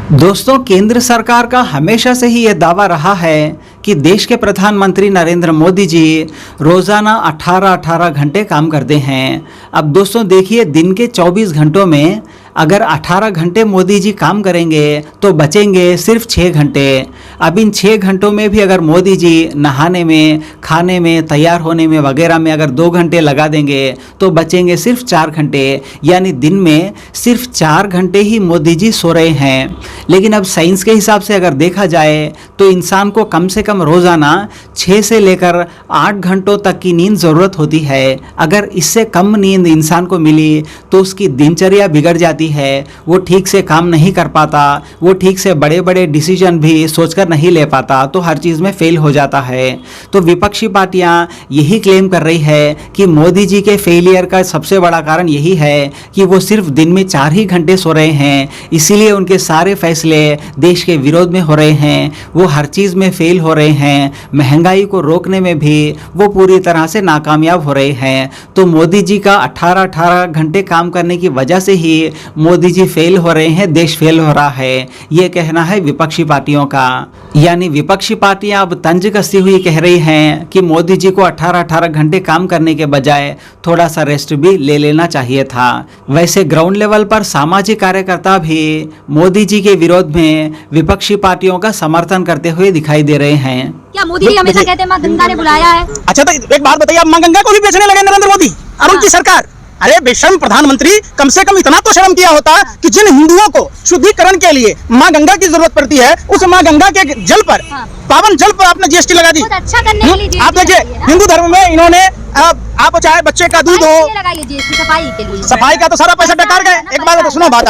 दोस्तों, केंद्र सरकार का हमेशा से ही यह दावा रहा है कि देश के प्रधानमंत्री नरेंद्र मोदी जी रोज़ाना 18-18 घंटे काम करते हैं। अब दोस्तों देखिए, दिन के 24 घंटों में अगर 18 घंटे मोदी जी काम करेंगे तो बचेंगे सिर्फ 6 घंटे। अब इन 6 घंटों में भी अगर मोदी जी नहाने में, खाने में, तैयार होने में वगैरह में अगर 2 घंटे लगा देंगे तो बचेंगे सिर्फ 4 घंटे। यानी दिन में सिर्फ 4 घंटे ही मोदी जी सो रहे हैं। लेकिन अब साइंस के हिसाब से अगर देखा जाए तो इंसान को कम से कम रोज़ाना 6 से लेकर 8 घंटों तक की नींद ज़रूरत होती है। अगर इससे कम नींद इंसान को मिली तो उसकी दिनचर्या बिगड़ जाती है, वो ठीक से काम नहीं कर पाता, वो ठीक से बड़े बड़े डिसीजन भी सोचकर नहीं ले पाता, तो हर चीज़ में फेल हो जाता है। तो विपक्षी पार्टियां यही क्लेम कर रही है कि मोदी जी के फेलियर का सबसे बड़ा कारण यही है कि वो सिर्फ दिन में 4 ही घंटे सो रहे हैं, इसीलिए उनके सारे फैसले देश के विरोध में हो रहे हैं, वो हर चीज़ में फेल हो रहे हैं, महंगाई को रोकने में भी वो पूरी तरह से नाकामयाब हो रहे हैं। तो मोदी जी का 18-18 घंटे काम करने की वजह से ही मोदी जी फेल हो रहे हैं, देश फेल हो रहा है, ये कहना है विपक्षी पार्टियों का। यानी विपक्षी पार्टियां अब तंज कसती हुई कह रही हैं कि मोदी जी को 18-18 घंटे काम करने के बजाय थोड़ा सा रेस्ट भी ले लेना चाहिए था। वैसे ग्राउंड लेवल पर सामाजिक कार्यकर्ता भी मोदी जी के विरोध में विपक्षी पार्टियों का समर्थन करते हुए दिखाई दे रहे हैं। क्या मोदी जी हमेशा कहते हैं मां गंगा ने बुलाया है? अच्छा, तो एक बात बताइए, अब मां गंगा को भी बेचने लगे नरेंद्र मोदी और उनकी सरकार। अरे बेशर्म प्रधानमंत्री, कम से कम इतना तो शर्म किया होता कि जिन हिंदुओं को शुद्धिकरण के लिए मां गंगा की जरूरत पड़ती है, उस मां गंगा के जल पर, पावन जल पर आपने जीएसटी लगा दी। अच्छा करने के लिए आप देखिए, हिंदू धर्म में इन्होंने आप चाहे बच्चे का दूध हो, सफाई के लिए, सफाई का तो सारा पैसा डकार गए। एक बात सुनो, बात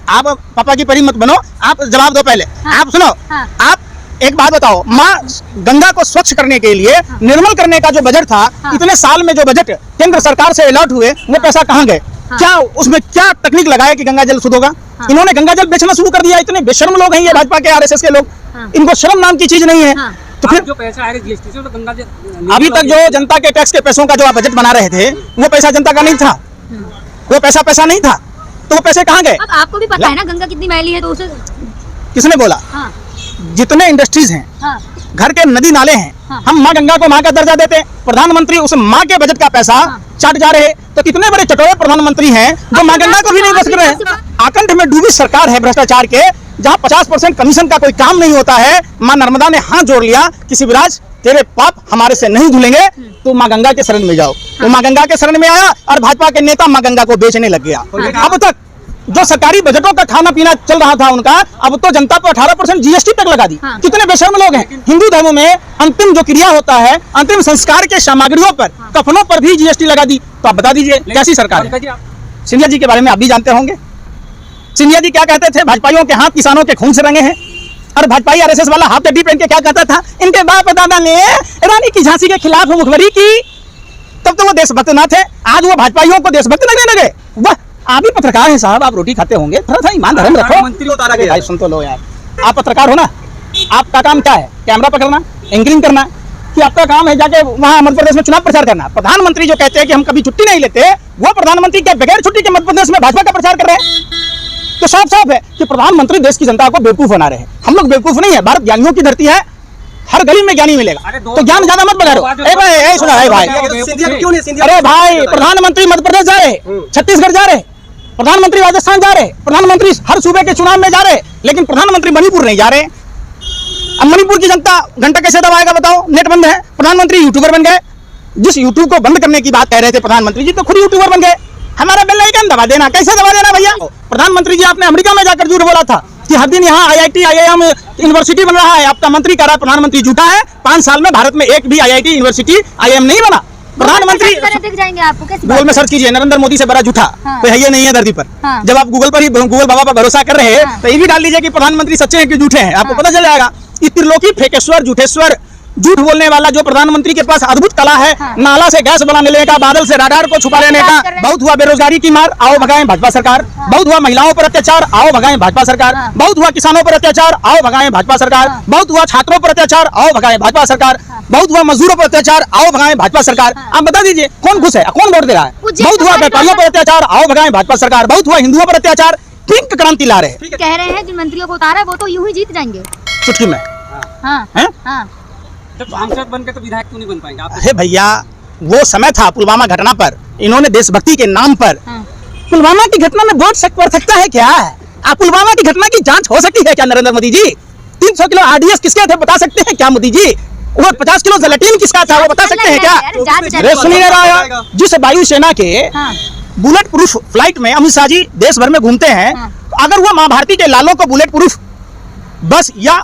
आप पापा की परी मत बनो, आप जवाब दो पहले। आप सुनो, आप एक बात बताओ, माँ गंगा को स्वच्छ करने के लिए, निर्मल करने का जो बजट था, इतने साल में जो बजट केंद्र सरकार से अलॉट हुए, वो पैसा कहाँ गए? क्या उसमें क्या तकनीक लगाया कि गंगा जल शुद्ध होगा? इन्होंने गंगा जल बेचना शुरू कर दिया। इतने बेशर्म लोग हैं ये भाजपा के, आरएसएस के लोग, इनको शर्म नाम की चीज नहीं है। तो फिर जो पैसा आएगा जीएसटी से, तो गंगा जल अभी तक जो जनता के टैक्स के पैसों का जो आप बजट बना रहे थे, वो पैसा जनता का नहीं था, वो पैसा नहीं था, तो वो पैसे कहाँ गए? अब आपको भी पता है ना गंगा कितनी मैली है, तो उसे किसने बोला? जितने इंडस्ट्रीज हैं, घर के नदी नाले हैं, हम माँ गंगा को माँ का दर्जा देते हैं। प्रधानमंत्री उस माँ के बजट का पैसा चाट जा रहे, तो कितने बड़े चटोरे प्रधानमंत्री हैं जो माँ गंगा को भी नहीं बच रहे हैं। आकंठ में डूबी सरकार है भ्रष्टाचार के, जहाँ 50% कमीशन का कोई काम नहीं होता है। माँ नर्मदा ने हाथ जोड़ लिया कि शिवराज, तेरे पाप हमारे से नहीं धुलेंगे, तो माँ गंगा के शरण में जाओ। तो माँ गंगा के शरण में आया और भाजपा के नेता माँ गंगा को बेचने लग गया। अब तक जो सरकारी बजटों का खाना पीना चल रहा था उनका, अब तो जनता पर 18% जीएसटी तक लगा दी। कितने बेशर्म लोग हैं। हिंदू धर्म में अंतिम जो क्रिया होता है, अंतिम संस्कार के सामग्रियों पर, कफनों पर भी जीएसटी लगा दी। तो आप बता दीजिए कैसी सरकार है? सिंधिया जी के बारे में आप भी जानते होंगे। सिंधिया जी क्या कहते थे? भाजपाइयों के हाथ किसानों के खून से रंगे हैं। और भाजपाई आरएसएस वाला हाफ चड्डी पहन के क्या कहता था? इनके बाप दादा ने रानी की झांसी के खिलाफ मुखबरी की, तब तो वो देशभक्त ना थे, आज वो भाजपाइयों को देशभक्त लगने लगे। वाह, आप भी पत्रकार हैं साहब, आप रोटी खाते होंगे, थोड़ा सा ईमान धर्म रखो। मंत्री उतारा गया भाई सुन तो लो यार, आप पत्रकार हो ना, आपका काम क्या है? कैमरा पकड़ना, एंकरिंग करना, कि आपका काम है जाके वहाँ मध्य प्रदेश में चुनाव प्रचार करना? प्रधानमंत्री जो कहते हैं कि हम कभी छुट्टी नहीं लेते, वो प्रधानमंत्री क्या बगैर छुट्टी के मध्य प्रदेश में भाजपा का प्रचार कर रहे हैं? तो साफ साफ है कि प्रधानमंत्री देश की जनता को बेवकूफ बना रहे हैं। हम लोग बेवकूफ नहीं है, भारत ज्ञानियों की धरती है, हर गली में ज्ञानी मिलेगा। तो ज्ञान ज्यादा मत बगा रहे। अरे भाई, प्रधानमंत्री मध्य प्रदेश जा रहे, छत्तीसगढ़ जा रहे, प्रधानमंत्री राजस्थान जा रहे, प्रधानमंत्री हर सूबे के चुनाव में जा रहे, लेकिन प्रधानमंत्री मणिपुर नहीं जा रहे। अब मणिपुर की जनता घंटा कैसे दबाएगा बताओ? नेट बंद है। प्रधानमंत्री यूट्यूबर बन गए। जिस यूट्यूब को बंद करने की बात कह रहे थे प्रधानमंत्री जी, तो खुद यूट्यूबर बन गए। हमारा बिल नहीं दबा देना, कैसे दबा देना भैया? प्रधानमंत्री जी आपने अमेरिका में जाकर झूठ बोला था कि हर दिन यहाँ IIT IIM यूनिवर्सिटी बन रहा है। आपका मंत्री कह रहा है प्रधानमंत्री झूठा है। 5 साल में भारत में एक भी IIT यूनिवर्सिटी IIM नहीं बना। प्रधानमंत्री दिख जाएंगे आपको, कैसे गूगल में सर्च कीजिए, नरेंद्र मोदी से बड़ा झूठा तो है ये नहीं है धरती पर। जब आप गूगल पर ही गूगल बाबा पर भरोसा कर रहे हैं, तो ये भी डाल दीजिए कि प्रधानमंत्री सच्चे हैं कि झूठे हैं, आपको पता चल जाएगा। त्रिलोकी फेकेश्वर झूठेश्वर, झूठ बोलने वाला जो प्रधानमंत्री के पास अद्भुत कला है, नाला से गैस बना लेने का, बादल से राडार को छुपा लेने का। बहुत हुआ बेरोजगारी की मार, आओ भगाएं भाजपा सरकार। बहुत हुआ महिलाओं पर अत्याचार, आओ भगाएं भाजपा सरकार। बहुत हुआ किसानों पर अत्याचार, आओ भगाएं भाजपा सरकार। बहुत हुआ छात्रों पर अत्याचार, आओ भगाएं भाजपा सरकार। बहुत हुआ मजदूरों पर अत्याचार, आओ भगाएं भाजपा सरकार। आप बता दीजिए कौन खुश है, कौन वोट दे रहा है? बहुत हुआ व्यापारियों पर अत्याचार, आओ भगाएं भाजपा सरकार। बहुत हुआ हिंदुओं पर अत्याचार, पिंक क्रांति ला रहे हैं कह रहे हैं जिन मंत्रियों को उतारा है वो तो यूं ही जीत जाएंगे। चुटकी में। हाँ हैं? हाँ जब सांसद बन के तो विधायक क्यों नहीं बन पाएंगे आप? अरे भैया वो समय था पुलवामा घटना पर, इन्होंने देशभक्ति के नाम पर हाँ। पुलवामा की घटना में वोट शक पड़ सकता है क्या? आप पुलवामा की घटना की जांच हो सकती है क्या नरेंद्र मोदी जी? 300 किलो आरडीएक्स किसके थे बता सकते हैं क्या मोदी जी? वो 50 किलो जिलेटिन किसका था वो बता सकते हैं क्या? अरे सुनिए रहा, जिस वायुसेना के हाँ। बुलेट प्रूफ फ्लाइट में अमित शाह जी देश भर में घूमते हैं, हाँ। अगर वो माँ भारती के लालों को बुलेट प्रूफ बस या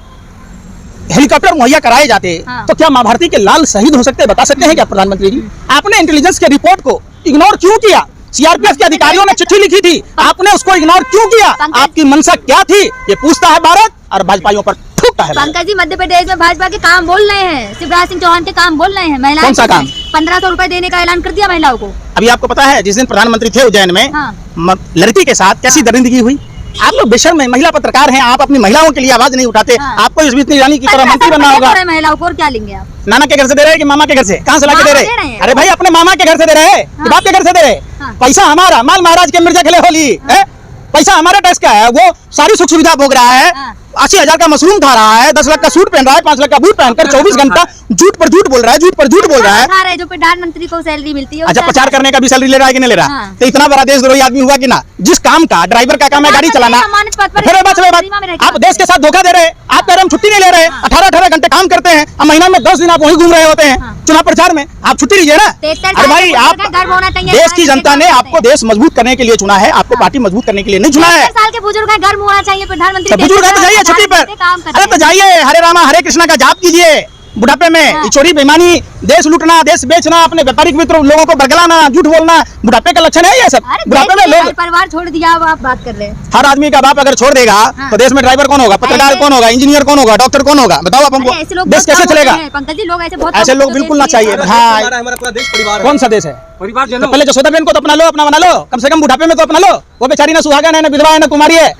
हेलीकॉप्टर मुहैया कराए जाते हाँ। तो क्या माँ भारती के लाल शहीद हो सकते हैं बता सकते हैं क्या प्रधानमंत्री जी? आपने इंटेलिजेंस के रिपोर्ट को इग्नोर क्यों किया? सीआरपीएफ के अधिकारियों ने चिट्ठी लिखी थी, आपने उसको इग्नोर क्यों किया? आपकी मंशा क्या थी? ये पूछता है भारत और भाजपाइयों पर थूकता है भारत। पंकज जी मध्य प्रदेश में भाजपा के काम बोल रहे हैं, शिवराज सिंह चौहान के काम बोल रहे हैं। महिलाएं कौन सा काम? 1500 रुपए देने का ऐलान कर दिया महिलाओं को। अभी आपको पता है जिस दिन प्रधानमंत्री थे उज्जैन में, हाँ। लड़की के साथ कैसी दरिंदगी हुई? आप लोग बेशर्म में महिला पत्रकार हैं, आप अपनी महिलाओं के लिए आवाज नहीं उठाते। हाँ। आपको स्मृति ईरानी की तरह मंत्री बनना होगा। महिलाओं को और क्या लेंगे आप? नाना के घर से दे रहे हैं कि मामा के घर से? कहाँ से ला के दे मामा रहे दे रहे हैं? हैं। अरे भाई अपने मामा के घर से दे रहे हैं कि बाप के घर से दे रहे हैं? हाँ। पैसा हमारा, माल महाराज के मिर्जा खिले होली है, पैसा हमारे टैक्स का है। वो सारी सुख सुविधा भोग रहा है, हाँ। 80,000 का मशरूम खा रहा है, 10 लाख का सूट पहन रहा है, 5 लाख का बूट पहनकर 24 घंटा झूठ पर झूठ बोल रहा है, झूठ पर झूठ बोल रहा है। खा रहे जो प्रधानमंत्री को सैलरी मिलती है। अच्छा, प्रचार करने का भी सैलरी ले रहा है कि नहीं ले रहा? हाँ। तो इतना बड़ा देशद्रोही आदमी हुआ कि ना? जिस काम का ड्राइवर का काम है गाड़ी चलाना, सम्मानित पद पर फिर बात आप देश के साथ धोखा दे रहे हैं। आप कह रहे हम छुट्टी नहीं ले रहे, 18-18 घंटे काम करते हैं, अब महीना में 10 दिन आप वहीं घूम रहे होते हैं चुनाव प्रचार में, आप छुट्टी लीजिए ना। 73 अरे भाई साल आप के गर्व होना चाहिए। देश की जनता ने आपको देश मजबूत करने के लिए चुना है, आपको पार्टी मजबूत करने के लिए नहीं चुना है। 73 साल के बुजुर्ग का गर्व होना चाहिए प्रधानमंत्री। बुजुर्ग है तो जाइए छुट्टी पर, अरे तो जाइए हरे रामा हरे कृष्णा का जाप कीजिए बुढ़ापे में। हाँ। ये चोरी बेईमानी, देश लूटना, देश बेचना, अपने व्यापारिक मित्र लोगों को बरगलाना, झूठ बोलना बुढ़ापे का लक्षण है ये सब। बुढ़ापे में लोग, परिवार छोड़ दिया, अब आप बात कर रहे हैं। हर आदमी का बाप अगर छोड़ देगा हाँ। तो देश में ड्राइवर कौन होगा, पत्रकार कौन होगा, इंजीनियर कौन होगा, डॉक्टर कौन होगा? बताओ आप हमको, अरे ऐसे लोग देश बहुत कैसे कम चलेगा? होते हैं, पंकज जी लोग ऐसे बहुत ऐसे कम लोग होते हैं, बिल्कुल ना चाहिए देश भाई। हमारा पूरा देश परिवार कौन सा देश है? परिवार तो जनों पहले जसोदा बहन को तो अपना लो, अपना बना लो, कम से कम बुढ़ापे में तो अपना लो। वो बेचारी ना सुहागन है, ना विधवा है, ना कुमारी है,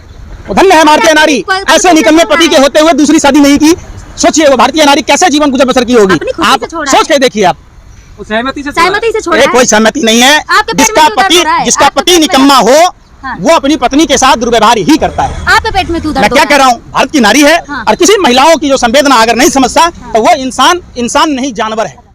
वो धन्य है भारतीय नारी। ऐसे निकम्मे पति के होते हुए दूसरी शादी नहीं की, सोचिए वो भारतीय नारी कैसे जीवन गुजर बसर की होगी? अपनी खुशी आप से छोड़ा सोच के देखिए आप। सहमति से छोड़ा है। कोई सहमति नहीं है। आपके पेट में क्यों दर्द हो रहा है? जिसका आपके पति पेट में निकम्मा हो हाँ। वो अपनी पत्नी के साथ दुर्व्यवहार ही करता है। आपके पेट में क्यों दर्द मैं क्या हो कह रहा हूँ, भारत की नारी है हाँ। और किसी महिलाओं की जो संवेदना अगर नहीं समझता तो वो इंसान नहीं जानवर है।